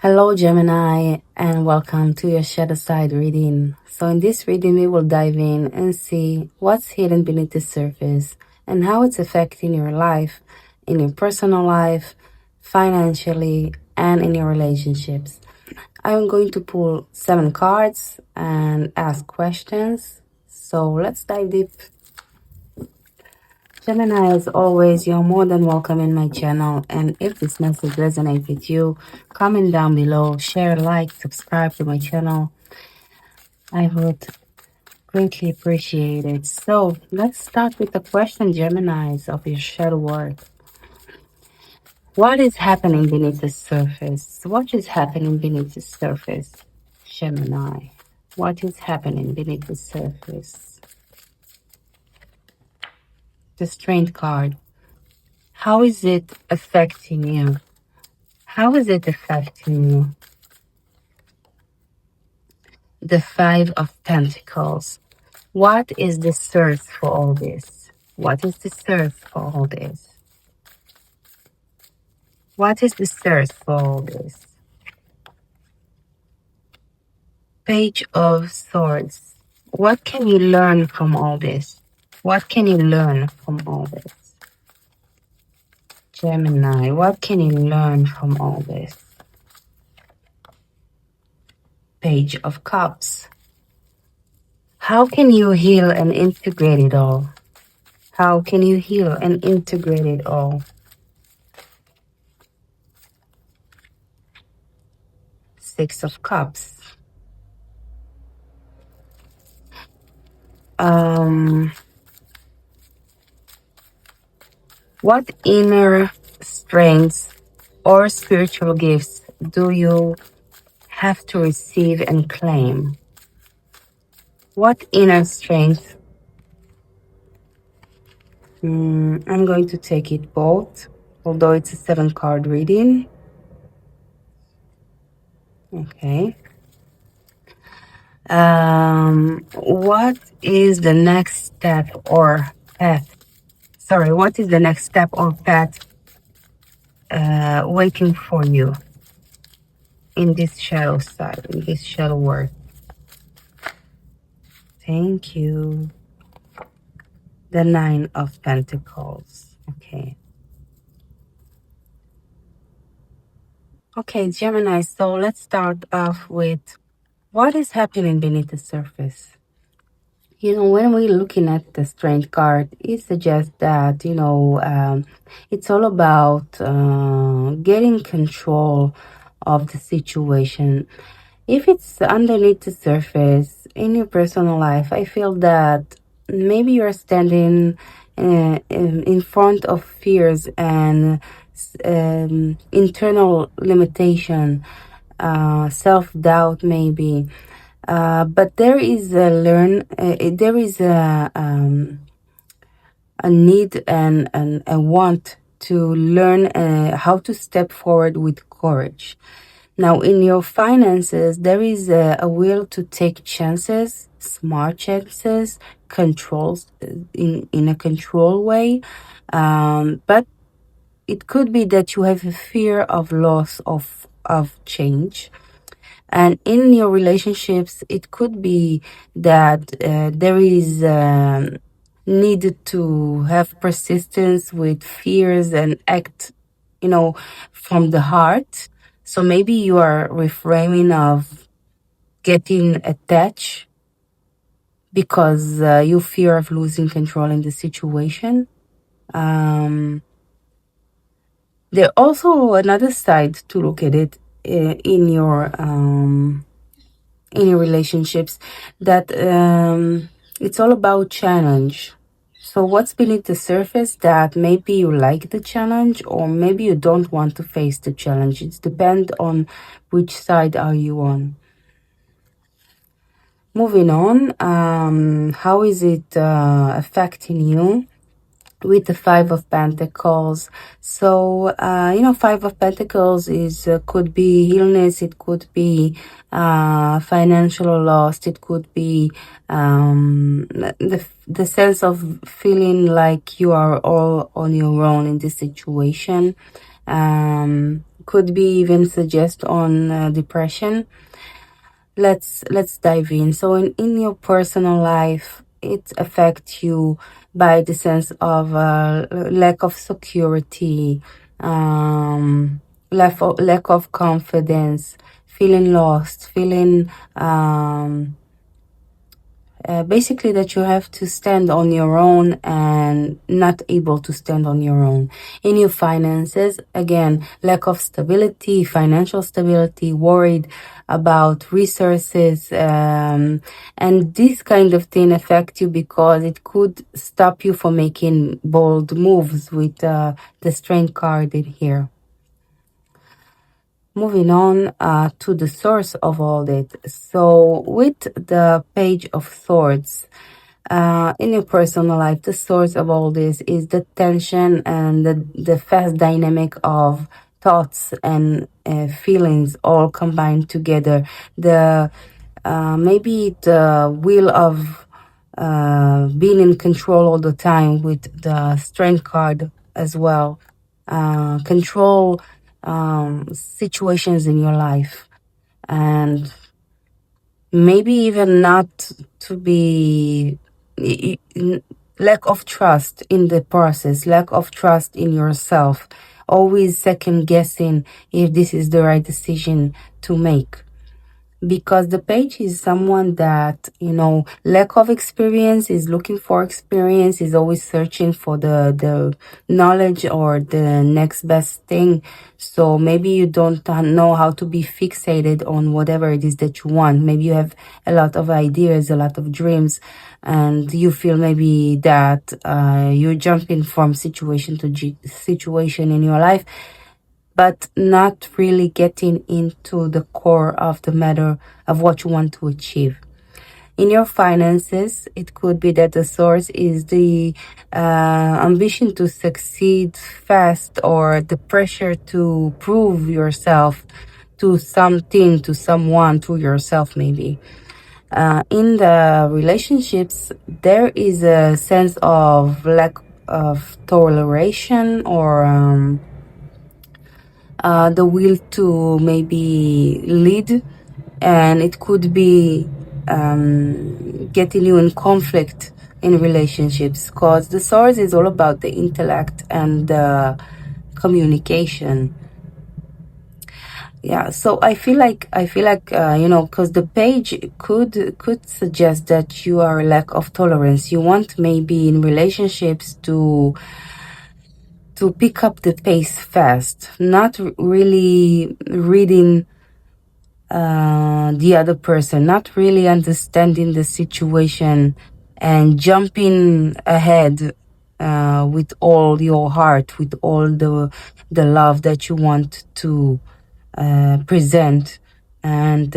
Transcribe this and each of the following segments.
Hello, Gemini, and welcome to your shadow side reading. So, in this reading, we will dive in and see what's hidden beneath the surface and how it's affecting your life, in your personal life, financially, and in your relationships. I'm going to pull 7 cards and ask questions. So, let's dive deep. Gemini, as always, you're more than welcome in my channel. And if this message resonates with you, comment down below, share, like, subscribe to my channel. I would greatly appreciate it. So let's start with the question, Geminis, of your shadow work. What is happening beneath the surface? What is happening beneath the surface, Gemini? What is happening beneath the surface? The Strength card. How is it affecting you? How is it affecting you? The Five of Pentacles. What is the source for all this? What is the source for all this? What is the source for all this? Page of Swords. What can you learn from all this? What can you learn from all this? Gemini, what can you learn from all this? Page of Cups. How can you heal and integrate it all? How can you heal and integrate it all? Six of Cups. What inner strengths or spiritual gifts do you have to receive and claim? What inner strength? I'm going to take it both, although it's a 7-card reading. Okay. What is the next step or path? Sorry, what is the next step or path waiting for you in this shadow side, in this shadow work? Thank you. The Nine of Pentacles. Okay. Okay, Gemini, so let's start off with what is happening beneath the surface. You know, when we're looking at the Strength card, it suggests that, it's all about getting control of the situation. If it's underneath the surface in your personal life, I feel that maybe you're standing in front of fears and internal limitation, self-doubt maybe. But there is a need and a want to learn how to step forward with courage. Now, in your finances, there is a will to take chances, smart chances, controls in a control way. But it could be that you have a fear of loss of change. And in your relationships, it could be that there is need to have persistence with fears and act, from the heart. So maybe you are reframing of getting attached because you fear of losing control in the situation. There's also another side to look at it in your relationships, that it's all about challenge. So what's beneath the surface, that maybe you like the challenge or maybe you don't want to face the challenge. It depends on which side are you on. Moving on, how is it affecting you? With the Five of Pentacles. So, Five of Pentacles is could be illness, it could be financial loss, it could be the sense of feeling like you are all on your own in this situation. could be even suggest on depression. Let's dive in. So in your personal life, it affects you by the sense of lack of security, lack of confidence, feeling lost, feeling basically that you have to stand on your own and not able to stand on your own. In your finances, again, lack of stability, financial stability, worried about resources, and this kind of thing affect you because it could stop you from making bold moves with the strength card in here. Moving on to the source of all that. So with the Page of Swords, in your personal life, the source of all this is the tension and the fast dynamic of thoughts and feelings all combined together. The maybe the will of being in control all the time with the strength card as well. Control situations in your life, and maybe even not to be lack of trust in the process, lack of trust in yourself, always second guessing if this is the right decision to make. Because the page is someone that, lack of experience, is looking for experience, is always searching for the knowledge or the next best thing. So maybe you don't know how to be fixated on whatever it is that you want. Maybe you have a lot of ideas, a lot of dreams, and you feel maybe that you're jumping from situation to situation in your life, but not really getting into the core of the matter of what you want to achieve. In your finances, it could be that the source is the ambition to succeed fast, or the pressure to prove yourself to something, to someone, to yourself maybe. In the relationships, there is a sense of lack of toleration, or the will to maybe lead, and it could be getting you in conflict in relationships, because the source is all about the intellect and the communication. Yeah, so I feel like because the page could suggest that you are a lack of tolerance. You want maybe in relationships to pick up the pace fast, not really reading the other person, not really understanding the situation and jumping ahead with all your heart, with all the love that you want to present. And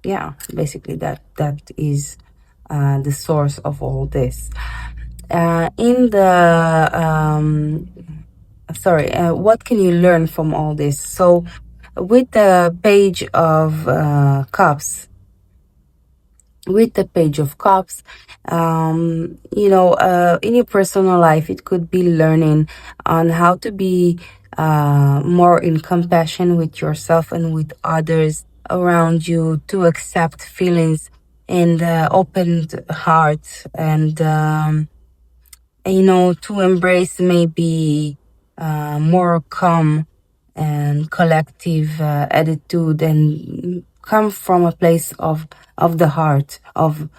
yeah, basically that is the source of all this. In the what can you learn from all this? So with the Page of Cups, in your personal life, it could be learning on how to be more in compassion with yourself and with others around you, to accept feelings in the opened heart, and to embrace maybe more calm and collective attitude, and come from a place of the heart, of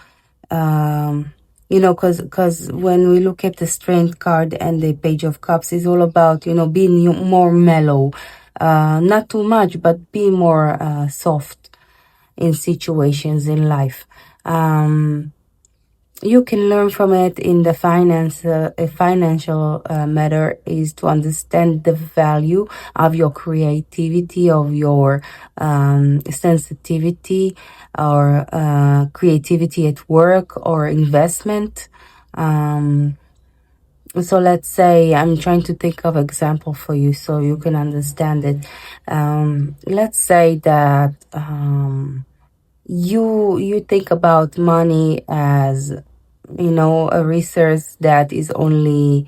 because when we look at the Strength card and the Page of Cups, is all about being more mellow, not too much, but be more soft in situations in life. You can learn from it in the financial matter, is to understand the value of your creativity, of your sensitivity, or creativity at work or investment. So let's say, I'm trying to think of example for you so you can understand it. Let's say that you think about money as a resource that is only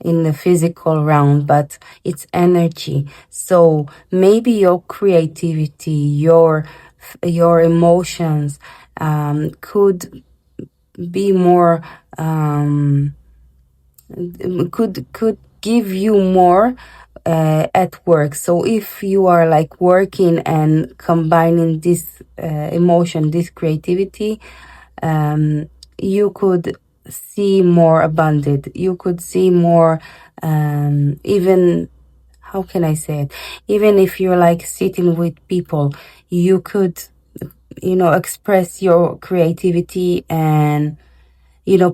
in the physical realm, but it's energy. So maybe your creativity, your emotions could be more could give you more at work. So if you are like working and combining this emotion, this creativity, you could see more abundant. You could see more, even, how can I say it? Even if you're like sitting with people, you could, express your creativity, and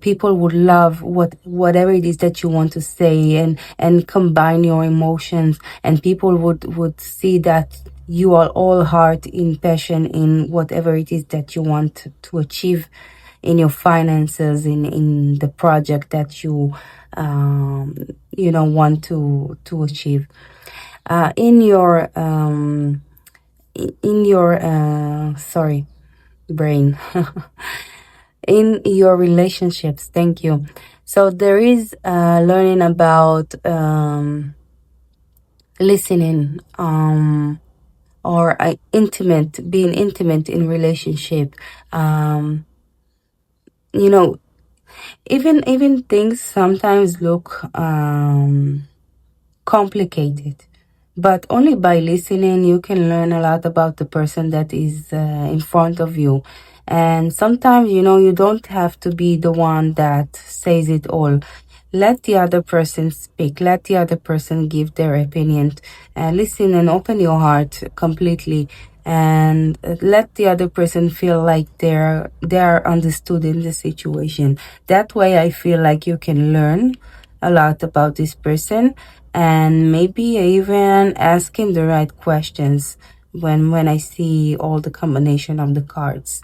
people would love whatever it is that you want to say, and combine your emotions, and people would see that you are all heart in passion in whatever it is that you want to achieve in your finances, in the project that you want to achieve, in your sorry, brain. In your relationships. Thank you. So there is learning about listening, or being intimate in relationship. Um, you know, even things sometimes look complicated, but only by listening you can learn a lot about the person that is in front of you. And sometimes, you don't have to be the one that says it all. Let the other person speak, let the other person give their opinion, and listen and open your heart completely, and let the other person feel like they are understood in the situation. That way I feel like you can learn a lot about this person, and maybe even asking the right questions when I see all the combination of the cards.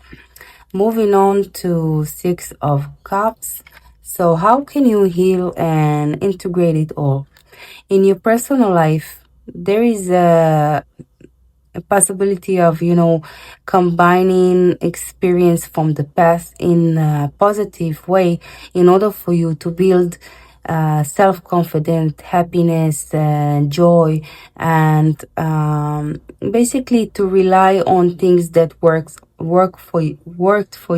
Moving on to Six of Cups. So how can you heal and integrate it all? In your personal life, there is a possibility of, combining experience from the past in a positive way in order for you to build self-confidence, happiness, joy, and basically to rely on things that worked for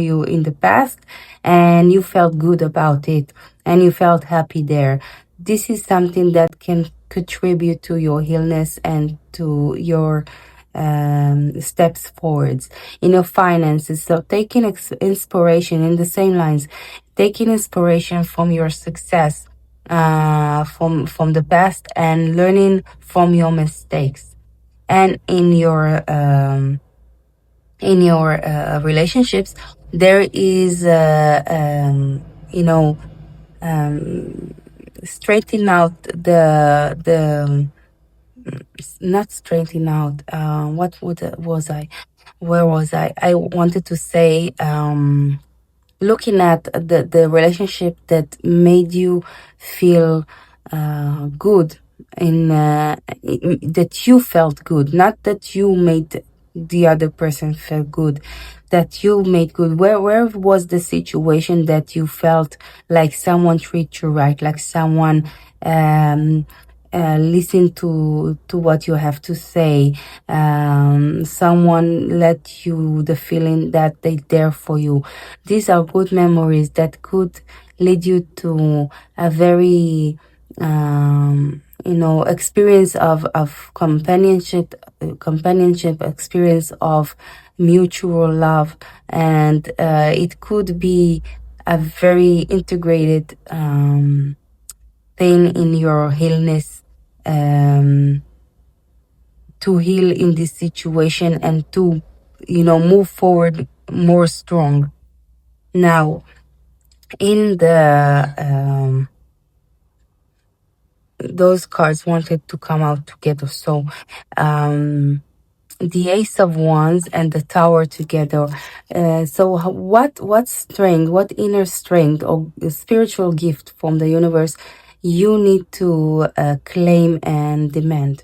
you in the past, and you felt good about it, and you felt happy there. This is something that can contribute to your illness and to your steps forwards in your finances. So taking inspiration in the same lines, taking inspiration from your success, from the past, and learning from your mistakes. And in your relationships, there is straightening out the not straightening out. What was I? Where was I? I wanted to say, looking at the relationship that made you feel good, that you felt good, not that you made the other person feel good, that you made good. Where was the situation that you felt like someone treated you right, like someone listen to what you have to say, someone let you the feeling that they there for you. These are good memories that could lead you to a very experience of companionship experience of mutual love, and it could be a very integrated thing in your illness, to heal in this situation, and to move forward more strong. Now, in the those cards wanted to come out together, so the Ace of Wands and the Tower together. So what strength, what inner strength or spiritual gift from the universe you need to claim and demand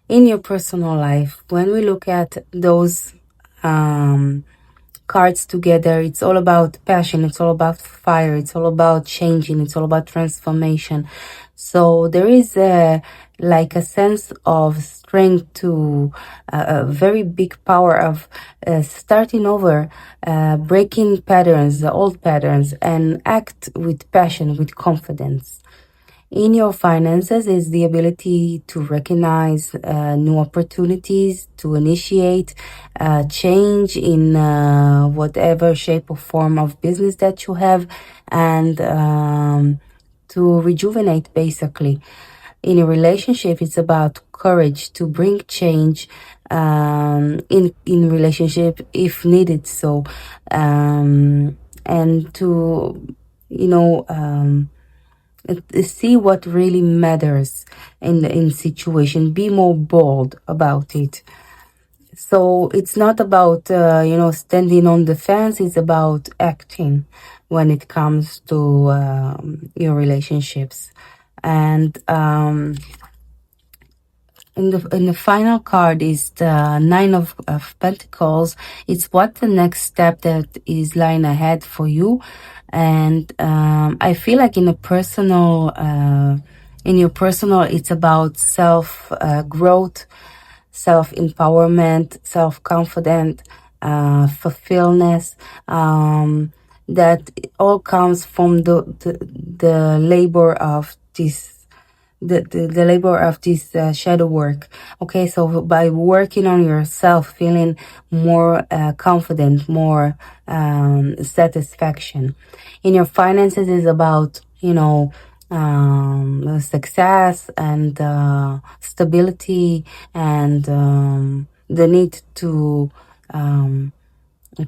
in your personal life? When we look at those cards together, it's all about passion, it's all about fire, it's all about changing, it's all about transformation. So there is like a sense of strength to a very big power of starting over, breaking patterns, the old patterns, and act with passion, with confidence. In your finances is the ability to recognize new opportunities, to initiate change in whatever shape or form of business that you have, and to rejuvenate basically. In a relationship, it's about courage to bring change in relationship if needed. So, and to, you know, see what really matters in situation. Be more bold about it. So it's not about standing on the fence. It's about acting when it comes to your relationships. And in the final card is the Nine of Pentacles. It's what the next step that is lying ahead for you. And I feel like in your personal, it's about self growth, self empowerment, self confidence, fulfillment. That all comes from the labor of the labor of this shadow work. Okay, so by working on yourself, feeling more confident, more satisfaction in your finances is about success and stability, and the need to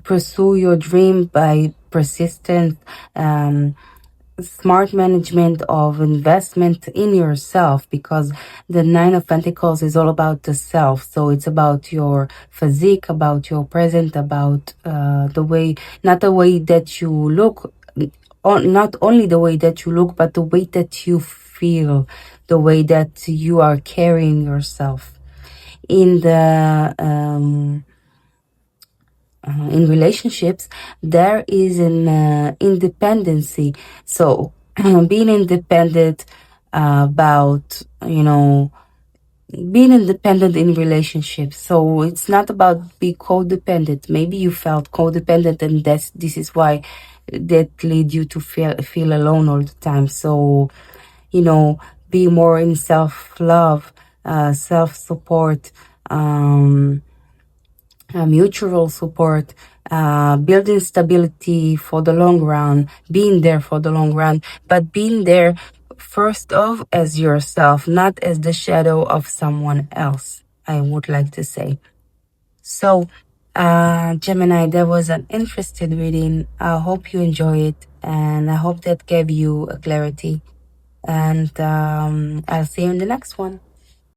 pursue your dream by persistent, smart management of investment in yourself, because the Nine of Pentacles is all about the self. So it's about your physique, about your present, about the way, not the way that you look, not only the way that you look, but the way that you feel, the way that you are carrying yourself in the in relationships. There is an independency. So being independent about being independent in relationships. So it's not about be codependent. Maybe you felt codependent, and this is why that led you to feel alone all the time. So be more in self love, self support, mutual support, building stability for the long run, being there for the long run, but being there first off as yourself, not as the shadow of someone else, I would like to say. So, Gemini, that was an interesting reading. I hope you enjoy it, and I hope that gave you a clarity. And I'll see you in the next one.